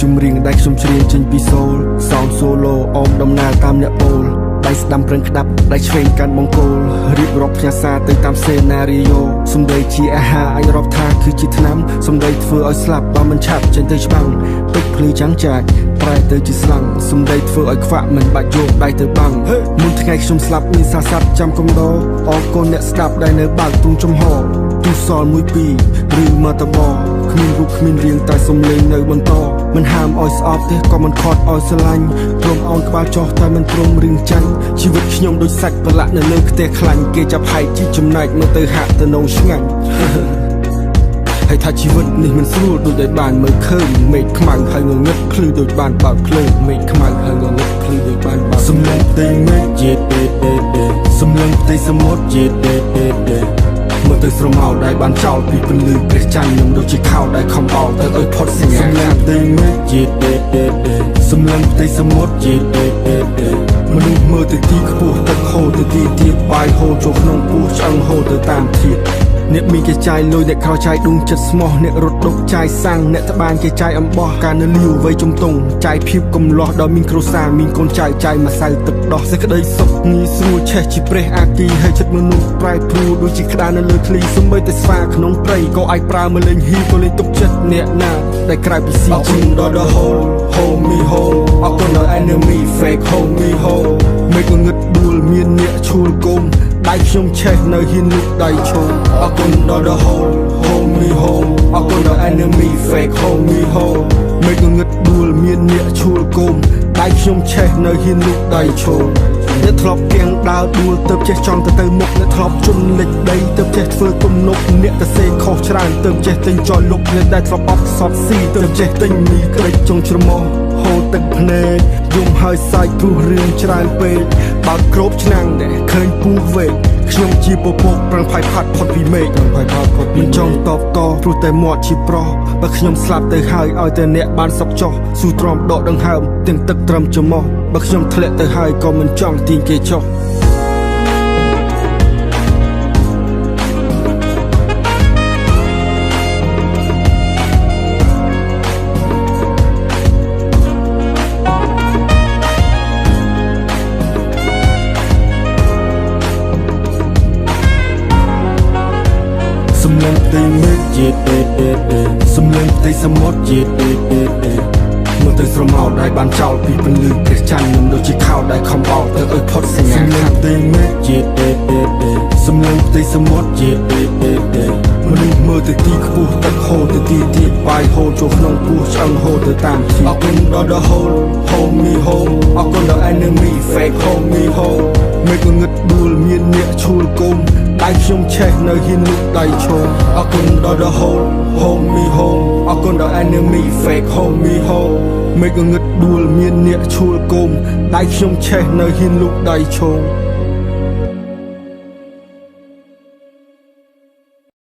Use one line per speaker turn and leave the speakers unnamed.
ជំរៀងដែលខ្ញុំច្រៀងចេញពីសូលសោមសូឡូអមដំណើរតាមអ្នកពោលដៃស្ដាំប្រឹងក្តាប់ដៃឆ្វេងកាន់បង្គោលរៀបរាប់ផ្ញើសារទៅតាមសេណារីយ៉ូសំដីជាអាហារអាចរាប់ថាគឺជាថ្នាំសំដីធ្វើឲ្យស្លាប់បើមិនឆាប់ចេញទៅច្បាំងពេចភ្លឺចាំងចាច់ប្រែទៅជាស្លាំងសំដីធ្វើឲ្យខ្វាក់មិនបាច់យកដៃទៅបាំងមុនថ្ងៃខ្ញុំស្លាប់មានសារស័ព្ទចាំកំដរអរគុណអ្នកស្ដាប់ដែលនៅបើកទូចំហទូសល់1 2ឬមកតបគ្មានរូបគ្មានរាងតែសំឡេងនៅបន្តមិនហាមឲ្យស្អប់ទេក៏មិនខត់ឲ្យស្រឡាញ់ព្រមអោនក្បាលចុះតែមិនព្រមរឿងចាញ់ជីវិតខ្ញុំដូចសាច់ប្រឡាក់នៅលើខ្ទះខ្លាញ់គេចាប់ហែកជីចំណែកមកទៅហាក់ទៅនងឆ្ងាញ់ហើយថាជីវិតនេះមិនស្រួលដូចដែលបានមើលឃើញមេឃខ្មៅហើយងងឹតភ្លឺដូចបានបើកភ្លើងមេឃខ្មៅហើយងងឹតភ្លឺដូចបានបើកសំឡេងផ្ទៃមេឃជាសំឡេងផ្ទៃសមុទ្រជាមើលទៅស្រមោលដែលបានចោលពីពន្លឺព្រះច័ន្ទខ្ញុំដូចជាខោដែលខំបោលទៅឲ្យផុតសញ្ញាសំឡេងផ្ទៃមេឃជាសំឡេងផ្ទៃសមុទ្រជាមនុស្សមើលទៅទីខ្ពស់ទឹកហូរទៅទីទៀតបាយហូរចូលក្នុងពោះឆ្អឹងហូរទៅតាមធាតុអ្នកមានគេចាយលុយអ្នកក្រោយចាយដួងចិត្តស្មោះអ្នករត់ដុកចាយសាំងអ្នកត្បាញគេចាយអំបោះការនៅលាវវ័យជំទង់ចាយភាពកំលោះដល់មានគ្រួសារមានកូនចៅចាយម្សៅទឹកដោះសេចក្តីសុខងាយស្រួលឆេះជាព្រះអាគីហើយចិត្តមនុស្សប្រែប្រួលដូចជាក្តារនៅលើឃ្លីសំបីតែស្វាក្នុងព្រៃក៏អាចប្រើមកលេងហ៊ីក៏លេងទុកចិត្តអ្នកណាដែលក្រៅពីស៊ីជីដល់ the whole hold me hold អត់ទៅដល់ enemy fake hold me hold មិនងឹតដួលមានអ្នកឈួលគុំដៃខ្ញុំឆេះនៅហ៊ានលុកដៃឈោអរគុណដល់ the whole hold me hold អរគុណដល់ enemy fake hold me hold មិនងឹតដួលមានអ្នកឈួលគុំដៃខ្ញុំឆេះនៅហ៊ានលុកដៃឈោអ្នកធ្លាប់ទាំងដើរដួលទៅចេះចង់ទៅមុខអ្នកធ្លាប់ជន់លិចដីទៅចេះធ្វើទំនប់អ្នកទៅសេខុសច្រើនទៅចេះទិញចោលលុកអ្នកដែលធ្លាប់អត់សតស៊ីទៅចេះទិញមីក្រិចចុងច្រមុះហូរទឹកភ្នែកយំហើយសាយព្រោះរឿងច្រើនពេកបើកគ្របឆ្នាំងដែលឃើញពូវេកខ្ញុំជាពពកប្រឹងផាយផាត់ផុតពីមេឃមិនចង់តបតព្រោះតែមាត់ជាប្រុសបើខ្ញុំស្លាប់ទៅហើយឲ្យតែអ្នកបានសុខចុះស៊ូទ្រាំដកដង្ហើមទាំងទឹកត្រឹមច្រមុះបើខ្ញុំធ្លាក់ទៅហើយក៏មិនចង់ទាញគេចុះសំឡេងផ្ទៃមេឃជាសំឡេងផ្ទៃសមុទ្រជាមើលទៅស្រមោលដែលបានចោលពីពន្លឺព្រះច័ន្ទខ្ញុំដូចជាខោដែលខំបោលទៅឲ្យផុតសញ្ញាសំឡេងផ្ទៃមេឃជាសំឡេងផ្ទៃសមុទ្រជាមនុស្សមើលទៅទីខ្ពស់ទឹកហូរទៅទីទៀតបាយហូរចូលក្នុងពោះឆ្អឹងហូរទៅតាមធាតុអរគុណដល់ the whole hold me hold អរគុណដល់ enemy fake hold me hold មិនងឹតដួលមានអ្នកឈួលគុំដៃខ្ញុំឆេះនៅហ៊ានលុកដៃឈោអរគុណដល់ the whole hold me hold អរគុណដល់ enemy fake hold me hold មិនងឹតដួលមានអ្នកឈួលគុំដៃខ្ញុំឆេះនៅហ៊ានលុកដៃឈោ